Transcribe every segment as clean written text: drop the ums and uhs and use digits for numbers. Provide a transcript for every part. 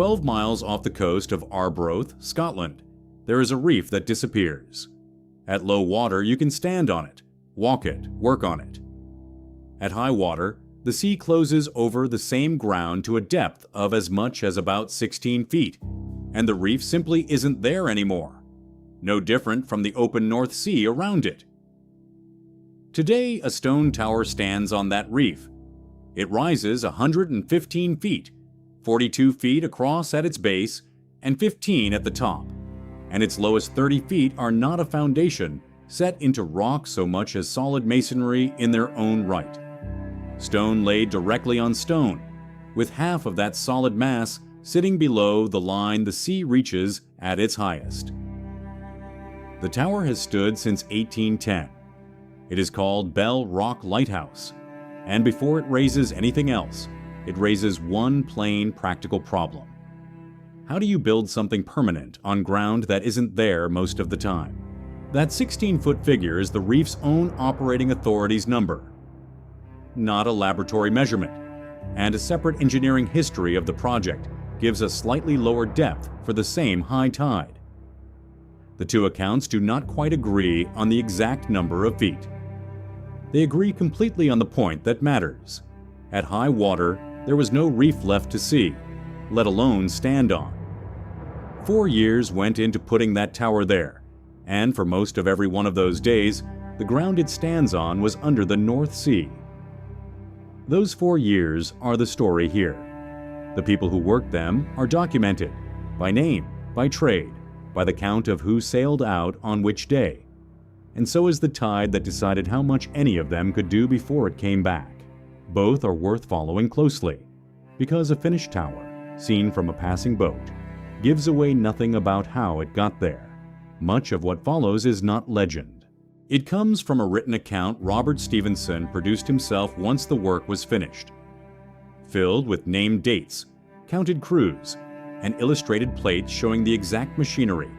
12 miles off the coast of Arbroath, Scotland, there is a reef that disappears. At low water, you can stand on it, walk it, work on it. At high water, the sea closes over the same ground to a depth of as much as about 16 feet, and the reef simply isn't there anymore. No different from the open North Sea around it. Today, a stone tower stands on that reef. It rises 115 feet, 42 feet across at its base, and 15 at the top, and its lowest 30 feet are not a foundation set into rock so much as solid masonry in their own right. Stone laid directly on stone, with half of that solid mass sitting below the line the sea reaches at its highest. The tower has stood since 1810. It is called Bell Rock Lighthouse, and before it raises anything else, it raises one plain practical problem. How do you build something permanent on ground that isn't there most of the time? That 16-foot figure is the reef's own operating authority's number, not a laboratory measurement, and a separate engineering history of the project gives a slightly lower depth for the same high tide. The two accounts do not quite agree on the exact number of feet. They agree completely on the point that matters. At high water, there was no reef left to see, let alone stand on. 4 years went into putting that tower there, and for most of every one of those days, the ground it stands on was under the North Sea. Those 4 years are the story here. The people who worked them are documented, by name, by trade, by the count of who sailed out on which day. And so is the tide that decided how much any of them could do before it came back. Both are worth following closely, because a finished tower, seen from a passing boat, gives away nothing about how it got there. Much of what follows is not legend. It comes from a written account Robert Stevenson produced himself once the work was finished, filled with named dates, counted crews, and illustrated plates showing the exact machinery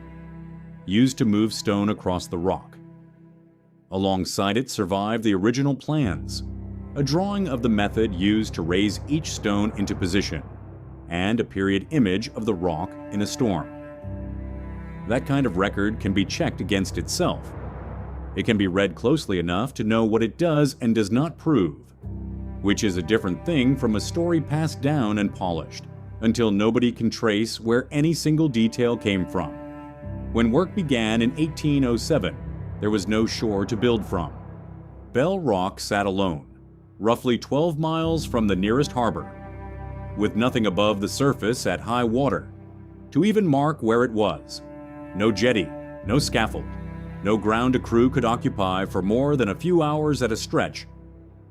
used to move stone across the rock. Alongside it survived the original plans, a drawing of the method used to raise each stone into position, and a period image of the rock in a storm. That kind of record can be checked against itself. It can be read closely enough to know what it does and does not prove, which is a different thing from a story passed down and polished, until nobody can trace where any single detail came from. When work began in 1807, there was no shore to build from. Bell Rock sat alone, roughly 12 miles from the nearest harbor, with nothing above the surface at high water, to even mark where it was. No jetty, no scaffold, no ground a crew could occupy for more than a few hours at a stretch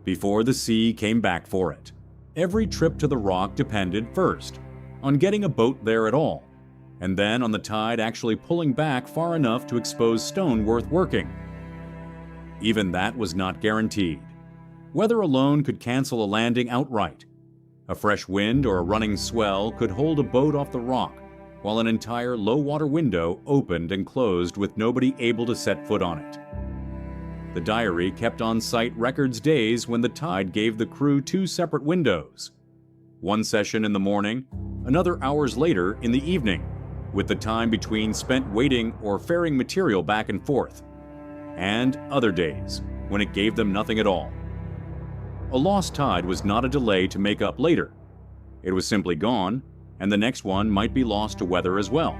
before the sea came back for it. Every trip to the rock depended first on getting a boat there at all, and then on the tide actually pulling back far enough to expose stone worth working. Even that was not guaranteed. Weather alone could cancel a landing outright. A fresh wind or a running swell could hold a boat off the rock, while an entire low-water window opened and closed with nobody able to set foot on it. The diary kept on-site records days when the tide gave the crew 2 separate windows. One session in the morning, another hours later in the evening, with the time between spent waiting or ferrying material back and forth, and other days when it gave them nothing at all. A lost tide was not a delay to make up later. It was simply gone, and the next one might be lost to weather as well,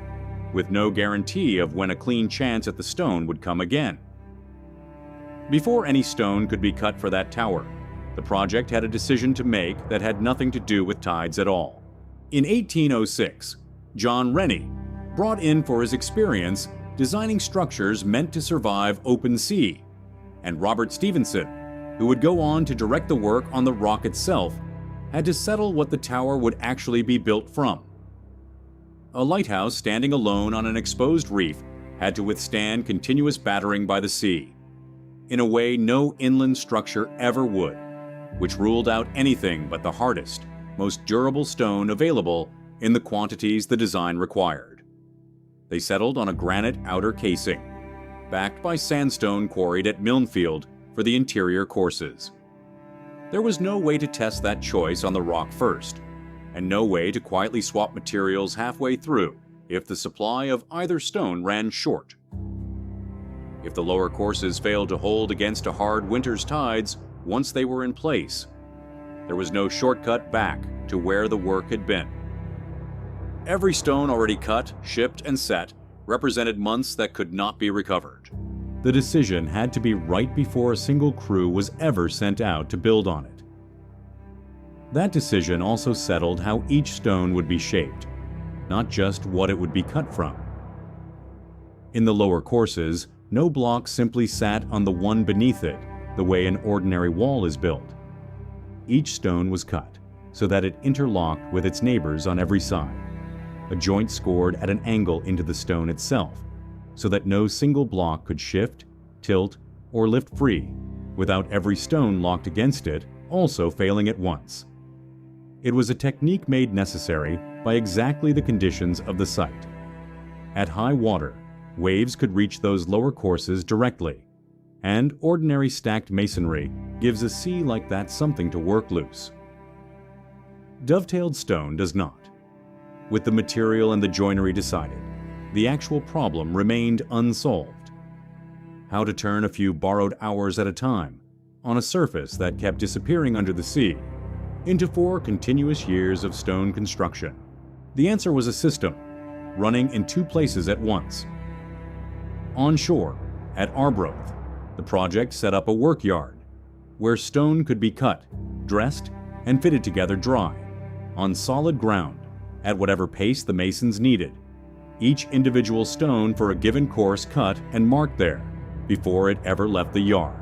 with no guarantee of when a clean chance at the stone would come again. Before any stone could be cut for that tower, the project had a decision to make that had nothing to do with tides at all. In 1806, John Rennie, brought in for his experience designing structures meant to survive open sea, and Robert Stevenson, who would go on to direct the work on the rock itself, had to settle what the tower would actually be built from. A lighthouse standing alone on an exposed reef had to withstand continuous battering by the sea, in a way no inland structure ever would, which ruled out anything but the hardest, most durable stone available in the quantities the design required. They settled on a granite outer casing, backed by sandstone quarried at Milnfield for the interior courses. There was no way to test that choice on the rock first. and no way to quietly swap materials halfway through if the supply of either stone ran short. If the lower courses failed to hold against a hard winter's tides once they were in place, there was no shortcut back to where the work had been. Every stone already cut, shipped, and set represented months that could not be recovered. The decision had to be right before a single crew was ever sent out to build on it. That decision also settled how each stone would be shaped, not just what it would be cut from. In the lower courses, no block simply sat on the one beneath it, the way an ordinary wall is built. Each stone was cut so that it interlocked with its neighbors on every side. A joint scored at an angle into the stone itself, so that no single block could shift, tilt, or lift free, without every stone locked against it also failing at once. It was a technique made necessary by exactly the conditions of the site. At high water, waves could reach those lower courses directly, and ordinary stacked masonry gives a sea like that something to work loose. Dovetailed stone does not. With the material and the joinery decided, the actual problem remained unsolved. How to turn a few borrowed hours at a time, on a surface that kept disappearing under the sea, into 4 continuous years of stone construction. The answer was a system, running in 2 places at once. On shore, at Arbroath, the project set up a work yard, where stone could be cut, dressed, and fitted together dry, on solid ground, at whatever pace the masons needed, each individual stone for a given course cut and marked there, before it ever left the yard,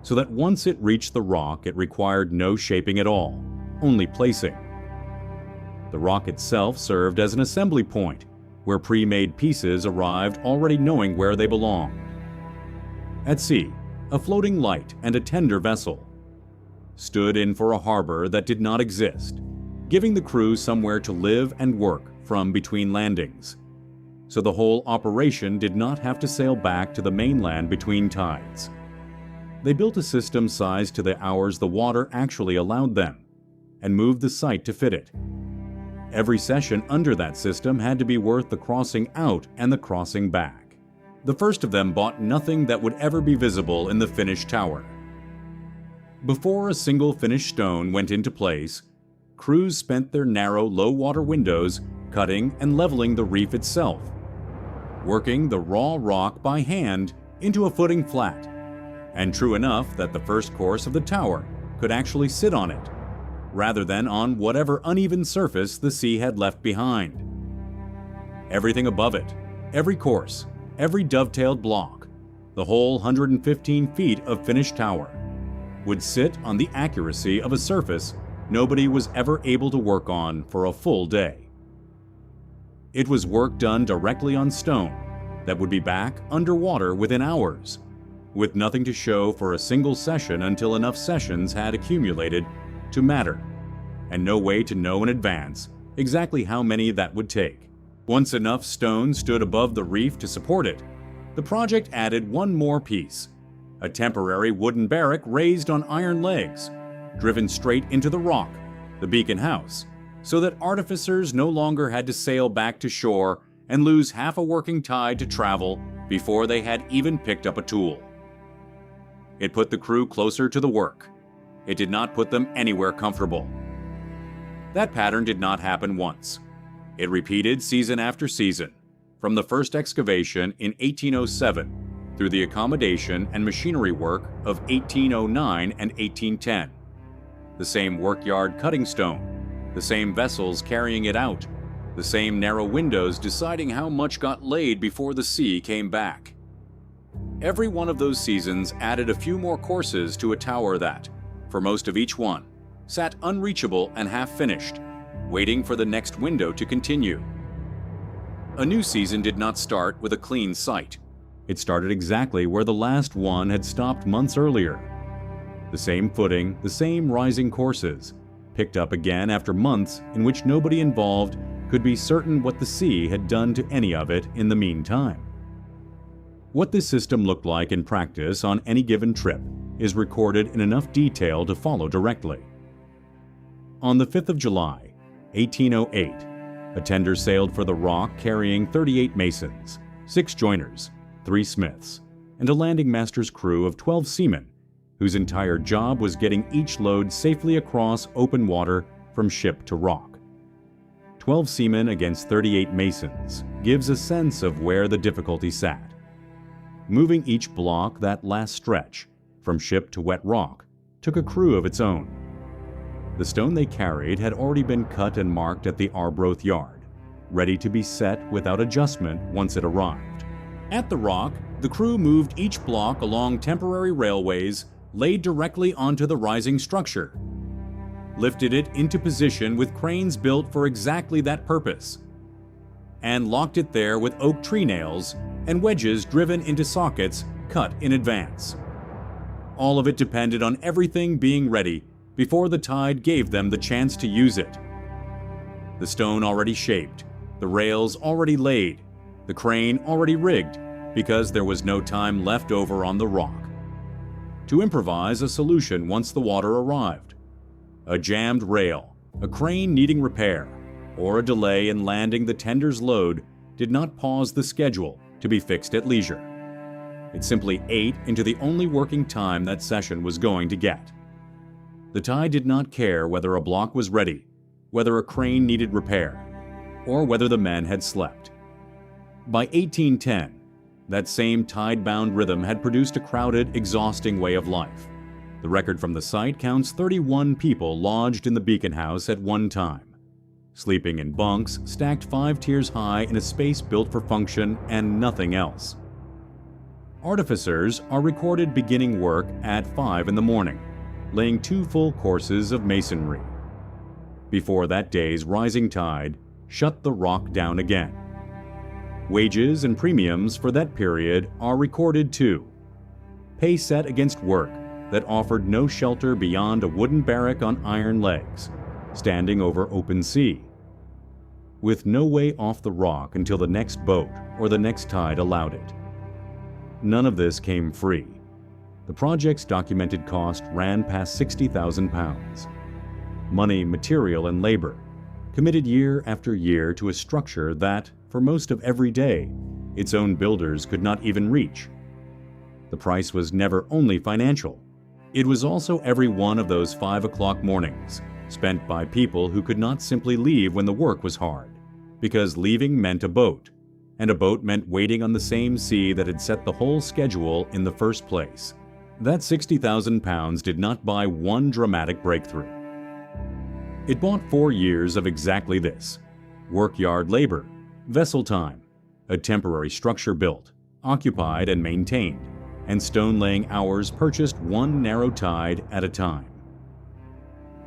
so that once it reached the rock it required no shaping at all, only placing. The rock itself served as an assembly point, where pre-made pieces arrived already knowing where they belonged. At sea, a floating light and a tender vessel stood in for a harbor that did not exist, giving the crew somewhere to live and work from between landings, so the whole operation did not have to sail back to the mainland between tides. They built a system sized to the hours the water actually allowed them, and moved the site to fit it. Every session under that system had to be worth the crossing out and the crossing back. The first of them bought nothing that would ever be visible in the finished tower. Before a single finished stone went into place, crews spent their narrow low-water windows cutting and leveling the reef itself, working the raw rock by hand into a footing flat, and true enough that the first course of the tower could actually sit on it, rather than on whatever uneven surface the sea had left behind. Everything above it, every course, every dovetailed block, the whole 115 feet of finished tower, would sit on the accuracy of a surface nobody was ever able to work on for a full day. It was work done directly on stone that would be back underwater within hours, with nothing to show for a single session until enough sessions had accumulated to matter, and no way to know in advance exactly how many that would take. Once enough stone stood above the reef to support it, the project added one more piece, a temporary wooden barrack raised on iron legs, driven straight into the rock, the beacon house, so that artificers no longer had to sail back to shore and lose half a working tide to travel before they had even picked up a tool. It put the crew closer to the work. It did not put them anywhere comfortable. That pattern did not happen once. It repeated season after season, from the first excavation in 1807 through the accommodation and machinery work of 1809 and 1810. The same workyard cutting stone, the same vessels carrying it out, the same narrow windows deciding how much got laid before the sea came back. Every one of those seasons added a few more courses to a tower that, for most of each one, sat unreachable and half-finished, waiting for the next window to continue. A new season did not start with a clean site. It started exactly where the last one had stopped months earlier. The same footing, the same rising courses, picked up again after months in which nobody involved could be certain what the sea had done to any of it in the meantime. What this system looked like in practice on any given trip is recorded in enough detail to follow directly. On the 5th of July, 1808, a tender sailed for the Rock carrying 38 masons, 6 joiners, 3 smiths, and a landing master's crew of 12 seamen, whose entire job was getting each load safely across open water from ship to rock. 12 seamen against 38 masons gives a sense of where the difficulty sat. Moving each block that last stretch, from ship to wet rock, took a crew of its own. The stone they carried had already been cut and marked at the Arbroath yard, ready to be set without adjustment once it arrived. At the Rock, the crew moved each block along temporary railways laid directly onto the rising structure, lifted it into position with cranes built for exactly that purpose, and locked it there with oak tree nails and wedges driven into sockets cut in advance. All of it depended on everything being ready before the tide gave them the chance to use it. The stone already shaped, the rails already laid, the crane already rigged, because there was no time left over on the Rock to improvise a solution once the water arrived. A jammed rail, a crane needing repair, or a delay in landing the tender's load did not pause the schedule to be fixed at leisure. It simply ate into the only working time that session was going to get. The tide did not care whether a block was ready, whether a crane needed repair, or whether the men had slept. By 1810, that same tide-bound rhythm had produced a crowded, exhausting way of life. The record from the site counts 31 people lodged in the beacon house at one time, sleeping in bunks stacked 5 tiers high in a space built for function and nothing else. Artificers are recorded beginning work at 5 in the morning, laying 2 full courses of masonry, before that day's rising tide shut the Rock down again. Wages and premiums for that period are recorded too. Pay set against work that offered no shelter beyond a wooden barrack on iron legs, standing over open sea, with no way off the Rock until the next boat or the next tide allowed it. None of this came free. The project's documented cost ran past £60,000. Money, material, and labor, committed year after year to a structure that, for most of every day, its own builders could not even reach. The price was never only financial. It was also every one of those 5 o'clock mornings, spent by people who could not simply leave when the work was hard, because leaving meant a boat, and a boat meant waiting on the same sea that had set the whole schedule in the first place. That £60,000 did not buy one dramatic breakthrough. It bought 4 years of exactly this: workyard labor, vessel time, a temporary structure built, occupied and maintained, and stone-laying hours purchased one narrow tide at a time.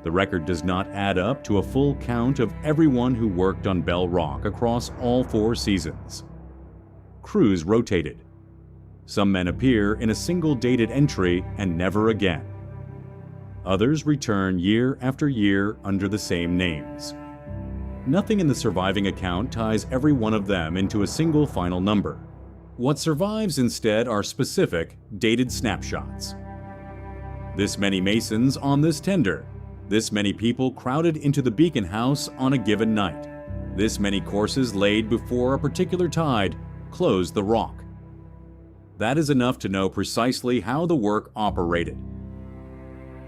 The record does not add up to a full count of everyone who worked on Bell Rock across all 4 seasons. Crews rotated. Some men appear in a single dated entry and never again. Others return year after year under the same names. Nothing in the surviving account ties every one of them into a single final number. What survives instead are specific, dated snapshots. This many masons on this tender. This many people crowded into the beacon house on a given night. This many courses laid before a particular tide closed the Rock. That is enough to know precisely how the work operated.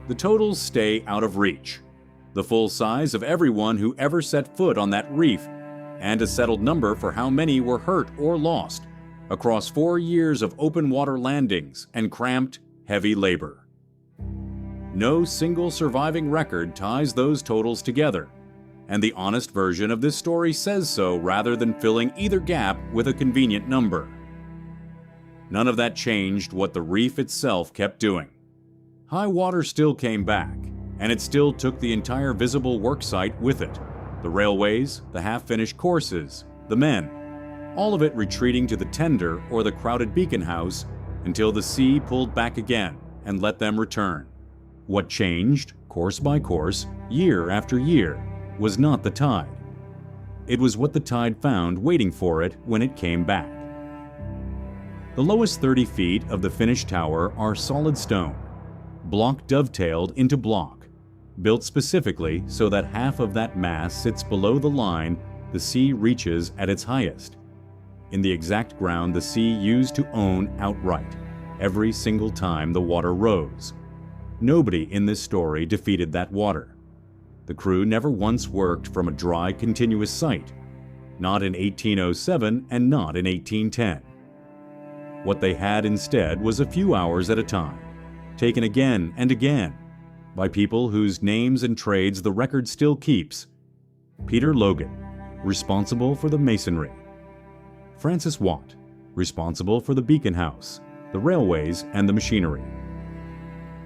The totals stay out of reach. The full size of everyone who ever set foot on that reef, and a settled number for how many were hurt or lost across 4 years of open water landings and cramped, heavy labor. No single surviving record ties those totals together, and the honest version of this story says so rather than filling either gap with a convenient number. None of that changed what the reef itself kept doing. High water still came back, and it still took the entire visible worksite with it. The railways, the half-finished courses, the men, all of it retreating to the tender or the crowded beacon house until the sea pulled back again and let them return. What changed, course by course, year after year, was not the tide. It was what the tide found waiting for it when it came back. The lowest 30 feet of the finished tower are solid stone, block dovetailed into block, built specifically so that half of that mass sits below the line the sea reaches at its highest, in the exact ground the sea used to own outright, every single time the water rose. Nobody in this story defeated that water. The crew never once worked from a dry, continuous site, not in 1807 and not in 1810. What they had instead was a few hours at a time, taken again and again, by people whose names and trades the record still keeps. Peter Logan, responsible for the masonry. Francis Watt, responsible for the beacon house, the railways, and the machinery.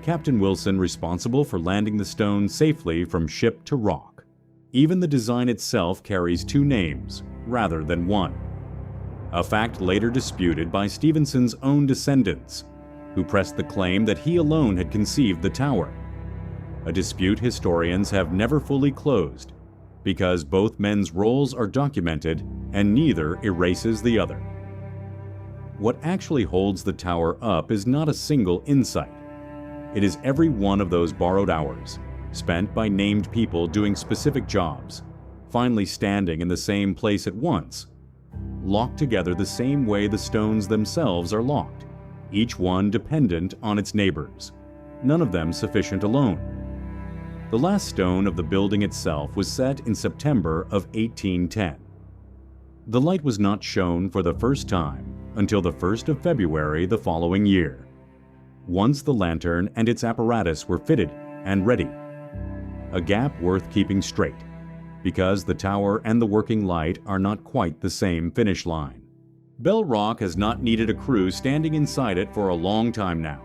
Captain Wilson, responsible for landing the stone safely from ship to rock. Even the design itself carries two names, rather than one. A fact later disputed by Stephenson's own descendants, who pressed the claim that he alone had conceived the tower. A dispute historians have never fully closed, because both men's roles are documented and neither erases the other. What actually holds the tower up is not a single insight. It is every one of those borrowed hours, spent by named people doing specific jobs, finally standing in the same place at once, locked together the same way the stones themselves are locked, each one dependent on its neighbors, none of them sufficient alone. The last stone of the building itself was set in September of 1810. The light was not shown for the first time until the 1st of February the following year, once the lantern and its apparatus were fitted and ready. A gap worth keeping straight, because the tower and the working light are not quite the same finish line. Bell Rock has not needed a crew standing inside it for a long time now.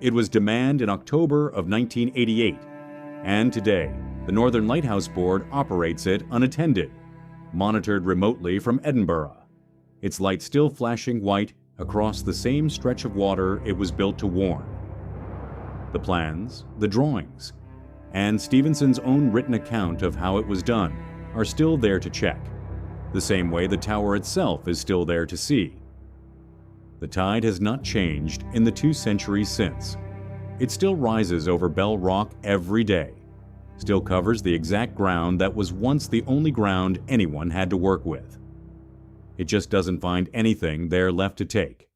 It was demanded in October of 1988, and today, the Northern Lighthouse Board operates it unattended, monitored remotely from Edinburgh, its light still flashing white across the same stretch of water it was built to warn. The plans, the drawings, and Stephenson's own written account of how it was done are still there to check, the same way the tower itself is still there to see. The tide has not changed in the 2 centuries since. It still rises over Bell Rock every day, still covers the exact ground that was once the only ground anyone had to work with. It just doesn't find anything there left to take.